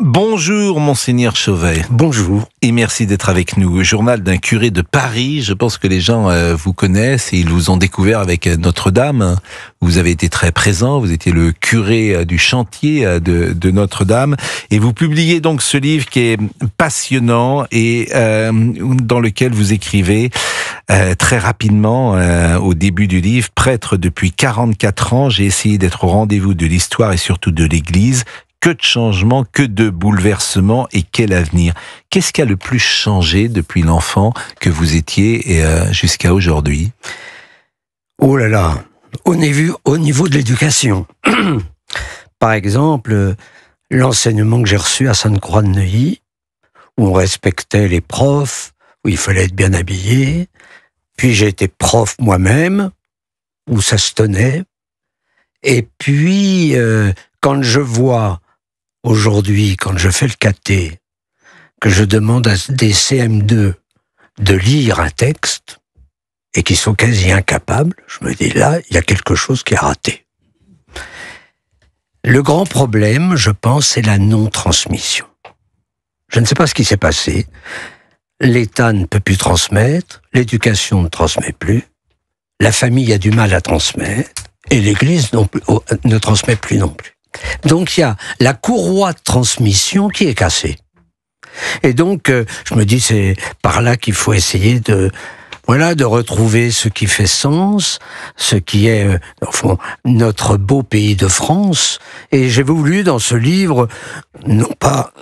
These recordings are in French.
Bonjour Monseigneur Chauvet. Bonjour. Et merci d'être avec nous. Journal d'un curé de Paris. Je pense que les gens vous connaissent et ils vous ont découvert avec Notre-Dame. Vous avez été très présent. Vous étiez le curé du chantier de Notre-Dame. Et vous publiez donc ce livre qui est passionnant et dans lequel vous écrivez très rapidement au début du livre. Prêtre depuis 44 ans, j'ai essayé d'être au rendez-vous de l'histoire et surtout de l'Église. Que de changements, que de bouleversements et quel avenir. Qu'est-ce qui a le plus changé depuis l'enfant que vous étiez et jusqu'à aujourd'hui? Oh là là, au niveau de l'éducation. Par exemple, l'enseignement que j'ai reçu à Sainte-Croix de Neuilly, où on respectait les profs, où il fallait être bien habillé. Puis j'ai été prof moi-même, où ça se tenait. Et puis, quand je vois aujourd'hui, quand je fais le caté, que je demande à des CM2 de lire un texte, et qui sont quasi incapables, je me dis là, il y a quelque chose qui est raté. Le grand problème, je pense, c'est la non-transmission. Je ne sais pas ce qui s'est passé. L'État ne peut plus transmettre, l'éducation ne transmet plus, la famille a du mal à transmettre, et l'Église ne transmet plus non plus. Donc il y a la courroie de transmission qui est cassée. Et donc je me dis c'est par là qu'il faut essayer de retrouver ce qui fait sens, ce qui est au fond notre beau pays de France. Et j'ai voulu dans ce livre non pas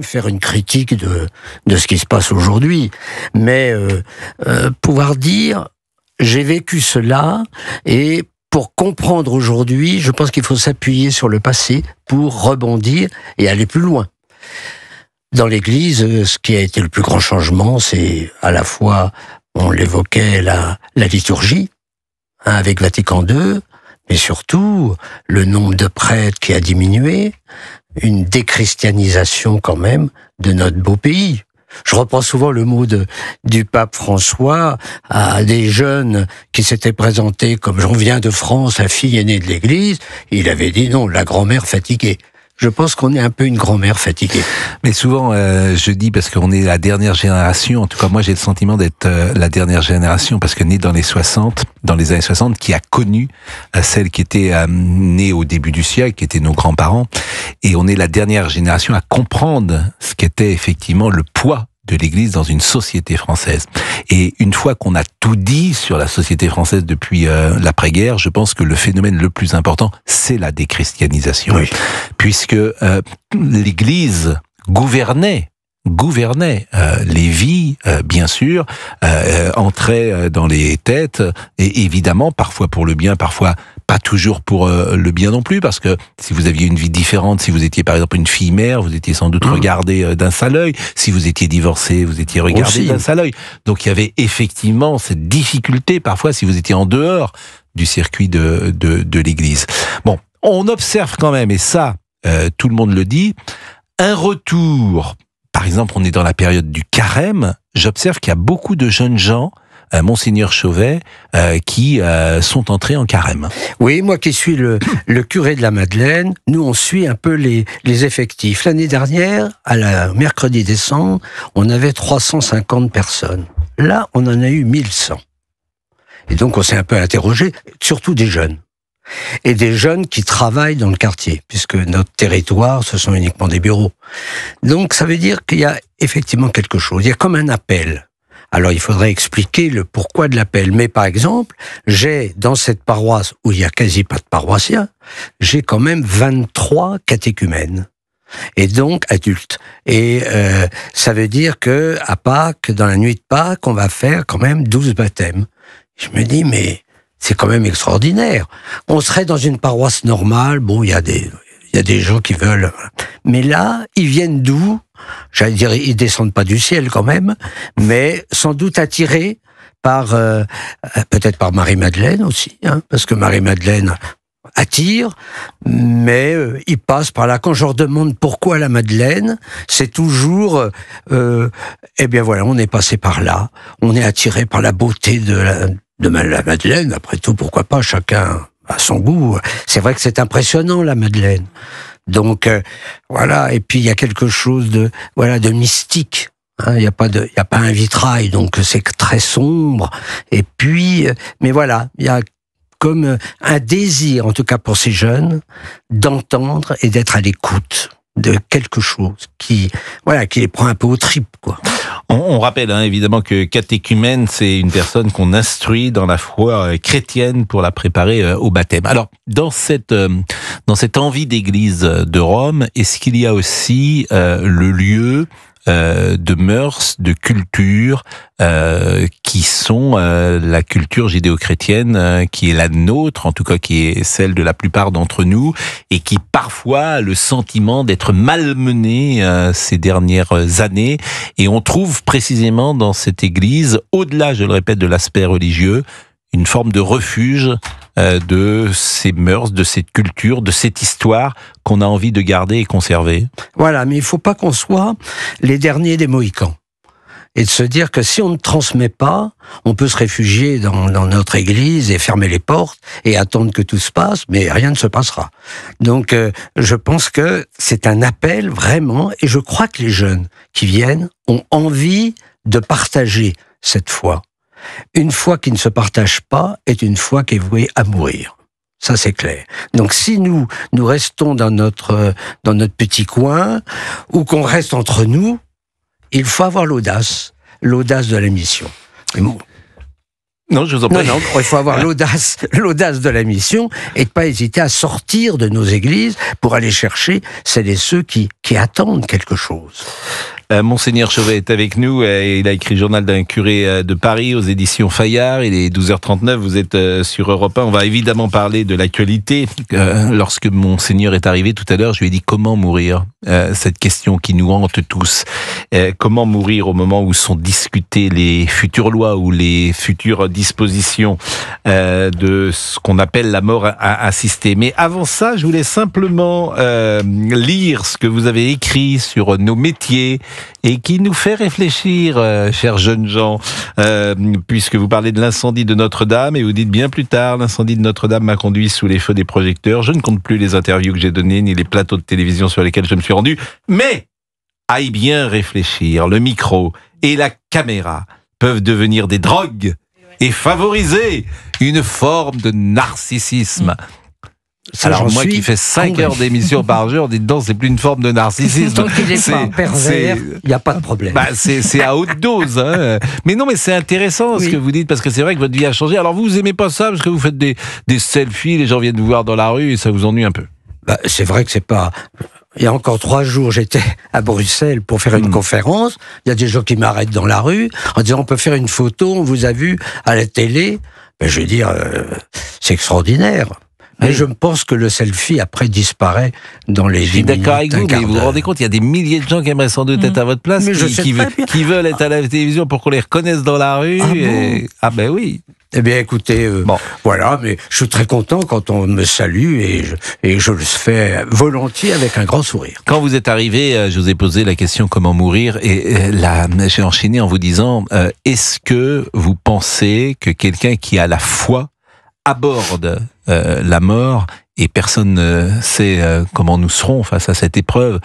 faire une critique de ce qui se passe aujourd'hui, mais pouvoir dire j'ai vécu cela et pour comprendre aujourd'hui, je pense qu'il faut s'appuyer sur le passé pour rebondir et aller plus loin. Dans l'Église, ce qui a été le plus grand changement, c'est à la fois, on l'évoquait, la liturgie, avec Vatican II, mais surtout le nombre de prêtres qui a diminué, une déchristianisation quand même de notre beau pays. Je reprends souvent le mot du pape François à des jeunes qui s'étaient présentés comme « j'en viens de France, la fille aînée de l'Église ». Il avait dit non, la grand-mère fatiguée. Je pense qu'on est un peu une grand-mère fatiguée. Mais souvent, je dis parce qu'on est la dernière génération, en tout cas moi j'ai le sentiment d'être la dernière génération parce que né dans les années 60, qui a connu celle qui était née au début du siècle, qui étaient nos grands-parents, et on est la dernière génération à comprendre ce qu'était effectivement le poids de l'Église dans une société française. Et une fois qu'on a tout dit sur la société française depuis l'après-guerre, je pense que le phénomène le plus important, c'est la déchristianisation. Oui. Puisque l'Église gouvernait les vies, bien sûr, entrait dans les têtes, et évidemment, parfois pour le bien, parfois pas toujours pour le bien non plus, parce que si vous aviez une vie différente, si vous étiez par exemple une fille mère, vous étiez sans doute regardé d'un sale œil, si vous étiez divorcé, vous étiez regardé d'un sale œil. Donc il y avait effectivement cette difficulté, parfois, si vous étiez en dehors du circuit de l'Église. Bon, on observe quand même, et ça, tout le monde le dit, un retour. Par exemple, on est dans la période du carême. J'observe qu'il y a beaucoup de jeunes gens, Monseigneur Chauvet, qui sont entrés en carême. Oui, moi qui suis le curé de la Madeleine, nous on suit un peu les effectifs. L'année dernière, mercredi décembre, on avait 350 personnes. Là, on en a eu 1100. Et donc on s'est un peu interrogé, surtout des jeunes. Et des jeunes qui travaillent dans le quartier, puisque notre territoire, ce sont uniquement des bureaux. Donc ça veut dire qu'il y a effectivement quelque chose, il y a comme un appel. Alors il faudrait expliquer le pourquoi de l'appel. Mais par exemple, j'ai dans cette paroisse, où il y a quasi pas de paroissiens, j'ai quand même 23 catéchumènes. Et donc adultes. Et ça veut dire que à Pâques, dans la nuit de Pâques, on va faire quand même 12 baptêmes. Je me dis, mais c'est quand même extraordinaire. On serait dans une paroisse normale, bon, il y a des gens qui veulent. Mais là, ils viennent d'où? J'allais dire, ils descendent pas du ciel quand même, mais sans doute attirés par, peut-être par Marie-Madeleine aussi, hein, parce que Marie-Madeleine attire, mais ils passent par là. Quand je leur demande pourquoi la Madeleine, c'est toujours, eh bien voilà, on est passé par là, on est attiré par la beauté de la Madeleine, après tout, pourquoi pas, chacun a son goût. C'est vrai que c'est impressionnant, la Madeleine. Donc voilà. Et puis il y a quelque chose de mystique. Il y a pas un vitrail, donc c'est très sombre. Et puis, mais voilà, il y a comme un désir, en tout cas pour ces jeunes, d'entendre et d'être à l'écoute de quelque chose qui les prend un peu aux tripes, quoi. On rappelle évidemment que catéchumène, c'est une personne qu'on instruit dans la foi chrétienne pour la préparer au baptême. Alors, dans cette envie d'église de Rome, est-ce qu'il y a aussi le lieu de mœurs, de culture, qui sont la culture judéo-chrétienne, qui est la nôtre, en tout cas qui est celle de la plupart d'entre nous, et qui parfois a le sentiment d'être malmenée ces dernières années. Et on trouve précisément dans cette église, au-delà, je le répète, de l'aspect religieux, une forme de refuge de ces mœurs, de cette culture, de cette histoire qu'on a envie de garder et conserver. Voilà, mais il ne faut pas qu'on soit les derniers des Mohicans. Et de se dire que si on ne transmet pas, on peut se réfugier dans notre église et fermer les portes et attendre que tout se passe, mais rien ne se passera. Donc, je pense que c'est un appel vraiment, et je crois que les jeunes qui viennent ont envie de partager cette foi. Une foi qui ne se partage pas est une foi qui est vouée à mourir. Ça, c'est clair. Donc, si nous restons dans notre petit coin, ou qu'on reste entre nous, il faut avoir l'audace de la mission. Non, je vous en prie. Non, il faut avoir l'audace de la mission et de pas hésiter à sortir de nos églises pour aller chercher celles et ceux qui attendent quelque chose. Monseigneur Chauvet est avec nous, il a écrit Journal d'un curé de Paris aux éditions Fayard, il est 12h39, vous êtes sur Europe 1, on va évidemment parler de l'actualité. Lorsque Monseigneur est arrivé tout à l'heure, je lui ai dit comment mourir, cette question qui nous hante tous. Comment mourir au moment où sont discutées les futures lois ou les futures dispositions de ce qu'on appelle la mort assistée. Mais avant ça, je voulais simplement lire ce que vous avez écrit sur nos métiers, et qui nous fait réfléchir, chers jeunes gens, puisque vous parlez de l'incendie de Notre-Dame, et vous dites bien plus tard, l'incendie de Notre-Dame m'a conduit sous les feux des projecteurs. Je ne compte plus les interviews que j'ai données, ni les plateaux de télévision sur lesquels je me suis rendu, mais à y bien réfléchir, le micro et la caméra peuvent devenir des drogues et favoriser une forme de narcissisme. Ça, alors moi qui fais 5 heures d'émission par jour, dites donc, c'est plus une forme de narcissisme. Tant qu'il n'est pas pervers, il n'y a pas de problème. C'est à haute dose. Mais non, mais c'est intéressant ce que vous dites, parce que c'est vrai que votre vie a changé. Alors vous aimez pas ça, parce que vous faites des selfies, les gens viennent vous voir dans la rue et ça vous ennuie un peu. C'est vrai que c'est pas... Il y a encore 3 jours, j'étais à Bruxelles pour faire une conférence. Il y a des gens qui m'arrêtent dans la rue en disant on peut faire une photo, on vous a vu à la télé. Je veux dire, c'est extraordinaire. Mais je pense que le selfie, après, disparaît dans les 10 minutes. D'accord avec vous, mais vous vous rendez compte, il y a des milliers de gens qui aimeraient sans doute être à votre place, qui veulent être à la télévision pour qu'on les reconnaisse dans la rue. Ah ben oui. Eh bien, écoutez, voilà, mais je suis très content quand on me salue et je le fais volontiers avec un grand sourire. Quand vous êtes arrivé, je vous ai posé la question comment mourir et là, j'ai enchaîné en vous disant, est-ce que vous pensez que quelqu'un qui a la foi aborde la mort et personne ne sait comment nous serons face à cette épreuve?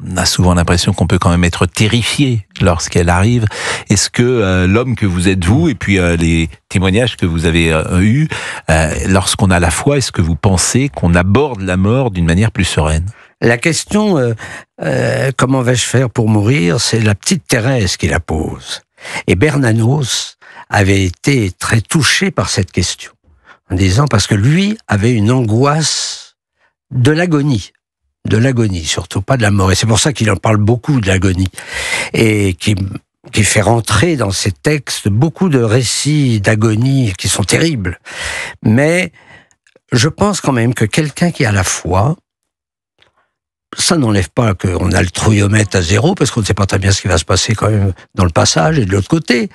On a souvent l'impression qu'on peut quand même être terrifié lorsqu'elle arrive. Est-ce que l'homme que vous êtes vous, et puis les témoignages que vous avez eus, lorsqu'on a la foi, est-ce que vous pensez qu'on aborde la mort d'une manière plus sereine? La question, comment vais-je faire pour mourir, c'est la petite Thérèse qui la pose. Et Bernanos avait été très touché par cette question, en disant, parce que lui avait une angoisse de l'agonie, surtout pas de la mort. Et c'est pour ça qu'il en parle beaucoup de l'agonie. Et qui fait rentrer dans ses textes beaucoup de récits d'agonie qui sont terribles. Mais je pense quand même que quelqu'un qui a la foi, ça n'enlève pas qu'on a le trouillomètre à 0, parce qu'on ne sait pas très bien ce qui va se passer quand même dans le passage, et de l'autre côté,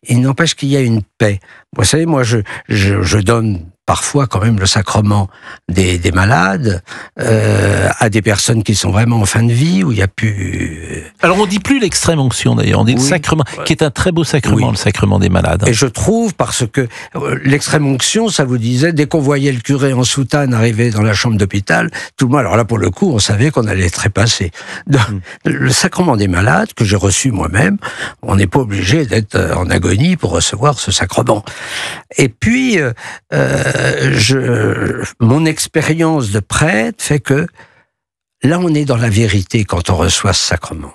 il n'empêche qu'il y a une paix. Vous savez, moi, je donne parfois quand même le sacrement des malades à des personnes qui sont vraiment en fin de vie, où il n'y a plus... Alors on dit plus l'extrême onction d'ailleurs, on dit le sacrement, qui est un très beau sacrement, le sacrement des malades. Et je trouve, parce que l'extrême onction, ça vous disait, dès qu'on voyait le curé en soutane arriver dans la chambre d'hôpital, tout le monde, alors là pour le coup, on savait qu'on allait trépasser. Le sacrement des malades, que j'ai reçu moi-même, on n'est pas obligé d'être en agonie pour recevoir ce sacrement. Et puis, mon expérience de prêtre fait que là, on est dans la vérité quand on reçoit ce sacrement.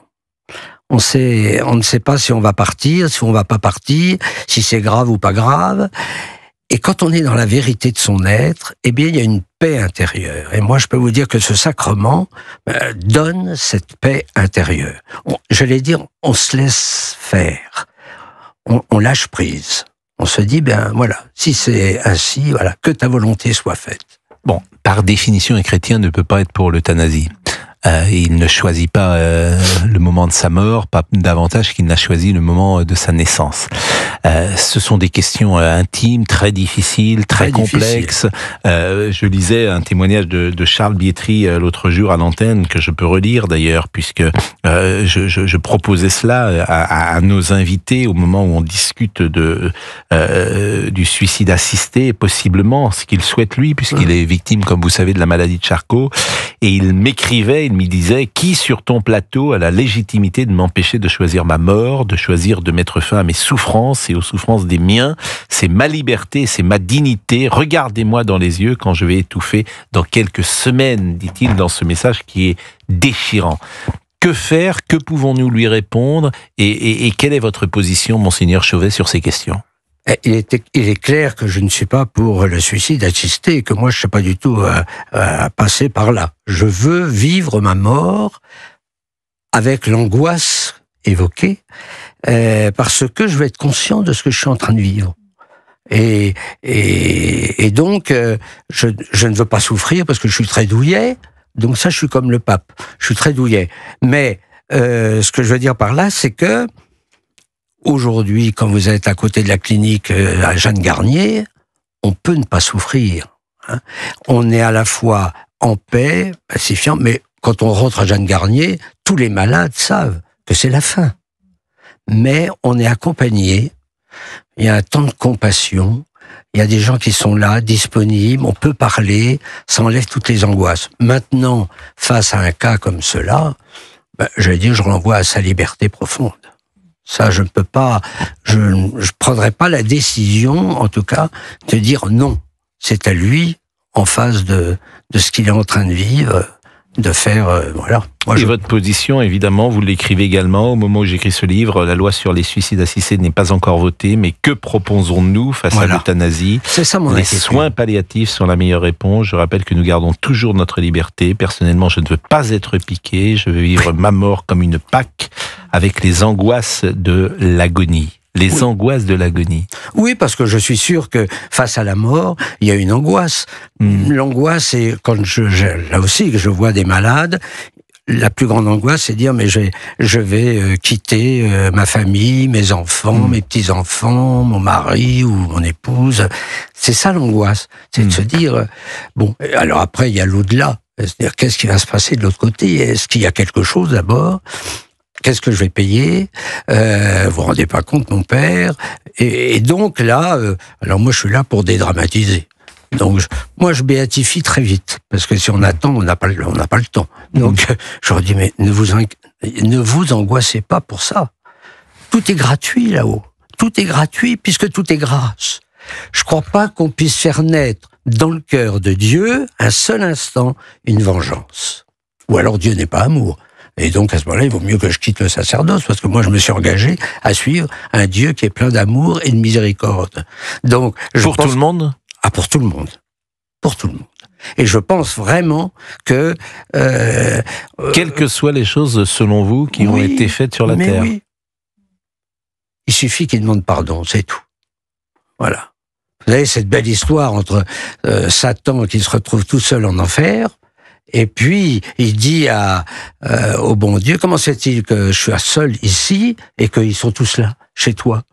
On ne sait pas si on va partir, si on va pas partir, si c'est grave ou pas grave. Et quand on est dans la vérité de son être, eh bien, il y a une paix intérieure. Et moi, je peux vous dire que ce sacrement donne cette paix intérieure. J'allais dire, on se laisse faire. On lâche prise. On se dit, ben voilà, si c'est ainsi, voilà, que ta volonté soit faite. Bon, par définition, un chrétien ne peut pas être pour l'euthanasie. Il ne choisit pas le moment de sa mort, pas davantage qu'il n'a choisi le moment de sa naissance. Ce sont des questions intimes, très difficiles, très complexes. Je lisais un témoignage de Charles Bietri l'autre jour à l'antenne, que je peux relire d'ailleurs, puisque je proposais cela à nos invités au moment où on discute du suicide assisté, possiblement, ce qu'il souhaite lui, puisqu'il est victime, comme vous savez, de la maladie de Charcot. Et il m'écrivait, il me disait, qui sur ton plateau a la légitimité de m'empêcher de choisir ma mort, de choisir de mettre fin à mes souffrances et aux souffrances des miens? C'est ma liberté, c'est ma dignité. Regardez-moi dans les yeux quand je vais étouffer dans quelques semaines, dit-il dans ce message qui est déchirant. Que faire? Que pouvons-nous lui répondre? Et quelle est votre position, Monseigneur Chauvet, sur ces questions? Il est clair que je ne suis pas pour le suicide assisté, que moi je ne sais pas du tout à passer par là. Je veux vivre ma mort avec l'angoisse évoquée, parce que je veux être conscient de ce que je suis en train de vivre. Et donc, je ne veux pas souffrir parce que je suis très douillet, donc ça je suis comme le pape, je suis très douillet. Mais ce que je veux dire par là, c'est que aujourd'hui, quand vous êtes à côté de la clinique à Jeanne Garnier, on peut ne pas souffrir. Hein. On est à la fois en paix, pacifiant, mais quand on rentre à Jeanne Garnier, tous les malades savent que c'est la fin. Mais on est accompagné, il y a un temps de compassion, il y a des gens qui sont là, disponibles, on peut parler, ça enlève toutes les angoisses. Maintenant, face à un cas comme cela, je vais dire, je renvoie à sa liberté profonde. Ça, je ne peux pas, je prendrai pas la décision, en tout cas, de dire non. C'est à lui, en face de ce qu'il est en train de vivre, de faire, voilà. Et votre position, évidemment, vous l'écrivez également, au moment où j'écris ce livre, la loi sur les suicides assistés n'est pas encore votée, mais que proposons-nous face à l'euthanasie? C'est ça mon inquiétude. Les soins palliatifs sont la meilleure réponse. Je rappelle que nous gardons toujours notre liberté. Personnellement, je ne veux pas être piqué, je veux vivre ma mort comme une Pâque, avec les angoisses de l'agonie. Les angoisses de l'agonie. Oui, parce que je suis sûr que face à la mort, il y a une angoisse. L'angoisse, c'est quand là aussi que je vois des malades, la plus grande angoisse, c'est de dire mais je vais quitter ma famille, mes enfants, mes petits-enfants, mon mari ou mon épouse. C'est ça l'angoisse. C'est de se dire, bon, alors après, il y a l'au-delà. C'est-à-dire, qu'est-ce qui va se passer de l'autre côté? Est-ce qu'il y a quelque chose d'abord? Qu'est-ce que je vais payer? Vous vous rendez pas compte, mon père? Et donc là, alors moi je suis là pour dédramatiser. Donc moi je béatifie très vite parce que si on attend, on n'a pas le temps. Donc je leur dis mais ne vous angoissez pas pour ça. Tout est gratuit là-haut. Tout est gratuit puisque tout est grâce. Je crois pas qu'on puisse faire naître dans le cœur de Dieu un seul instant une vengeance. Ou alors Dieu n'est pas amour. Et donc, à ce moment-là, il vaut mieux que je quitte le sacerdoce, parce que moi, je me suis engagé à suivre un Dieu qui est plein d'amour et de miséricorde. Donc, pour tout le monde? Ah, pour tout le monde. Pour tout le monde. Et je pense vraiment que... quelles que soient les choses, selon vous, qui ont été faites sur la terre. Oui. Il suffit qu'il demande pardon, c'est tout. Voilà. Vous savez, cette belle histoire entre Satan qui se retrouve tout seul en enfer, et puis, il dit au bon Dieu, comment se fait-il que je suis seul ici et qu'ils sont tous là, chez toi?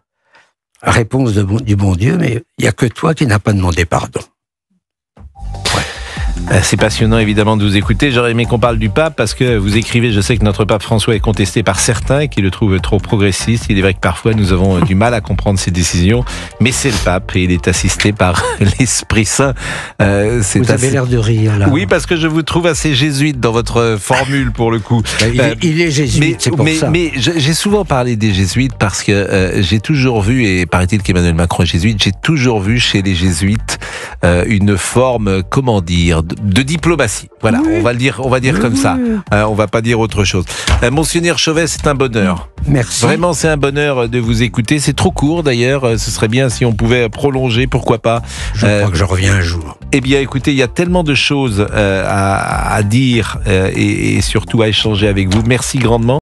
Réponse du bon Dieu, mais il n'y a que toi qui n'as pas demandé pardon. C'est passionnant évidemment de vous écouter. J'aurais aimé qu'on parle du pape parce que vous écrivez, je sais que notre pape François est contesté par certains et qui le trouvent trop progressiste. Il est vrai que parfois nous avons du mal à comprendre ses décisions, mais c'est le pape et il est assisté par l'Esprit Saint. Vous avez l'air de rire là. Oui, parce que je vous trouve assez jésuite dans votre formule pour le coup. Il est jésuite, c'est pour ça. Mais j'ai souvent parlé des jésuites parce que j'ai toujours vu, et paraît-il qu'Emmanuel Macron est jésuite, j'ai toujours vu chez les jésuites une forme, comment dire, de diplomatie. Voilà, oui. on va dire comme ça. On va pas dire autre chose. Monseigneur Chauvet, c'est un bonheur. Merci. Vraiment, c'est un bonheur de vous écouter. C'est trop court d'ailleurs. Ce serait bien si on pouvait prolonger, pourquoi pas. Je crois que je reviens un jour. Eh bien, écoutez, il y a tellement de choses à dire et surtout à échanger avec vous. Merci grandement.